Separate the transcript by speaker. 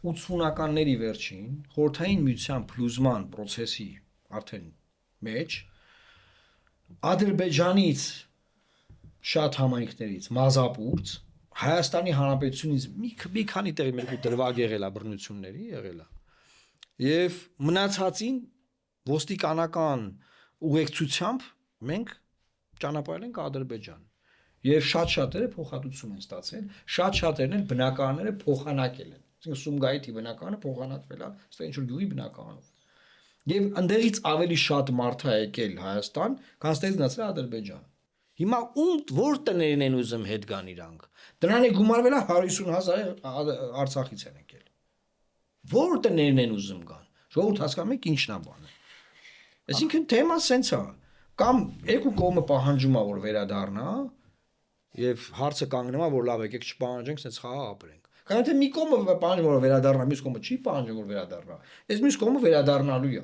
Speaker 1: 80-ականների վերջին խորհրդային միության փլուզման process-ի արդեն մեջ Ադրբեջանից շատ համայնքներից մազապուրց Հայաստանի Հանրապետությունից մի քանի տեղի մեր դրվագ եղել է բռնությունների եղել է եւ մնացածին ոստիկանական ուղեկցությամբ մենք ճանապարհել ենք Ադրբեջան եւ շատ-շատերը փոխհատուցում են ստացել շատ-շատերն են բնակարանները փոխանակել են այսինքն Սումգայիթի բնակարանը փոխանակվել է ստե ինչ որ գյուղի բնակարանով եւ ընդեղից ավելի շատ մարդ է եկել Հայաստան քան ստեից գնացել Ադրբեջան հիմա որ տներն են ուզում հետ գան իրանք դրան է գումարվել է 150,000 Արցախից են եկել որ տներն են ուզում գան ժողովուրդ հասկանում եք ինչն է բանը այսինքն թեման սենց է կամ երկու կողմը պահանջում է որ վերադառնա եւ հարցը կանգնում է որ լավ եկեք չպահանջենք սենց խաղ ապրենք Կանոն թե մի կողմը պահանջում որ վերադառնա, մյուս կողմը չի պահանջում որ վերադառնա։ Այս մյուս կողմը վերադառնալու է։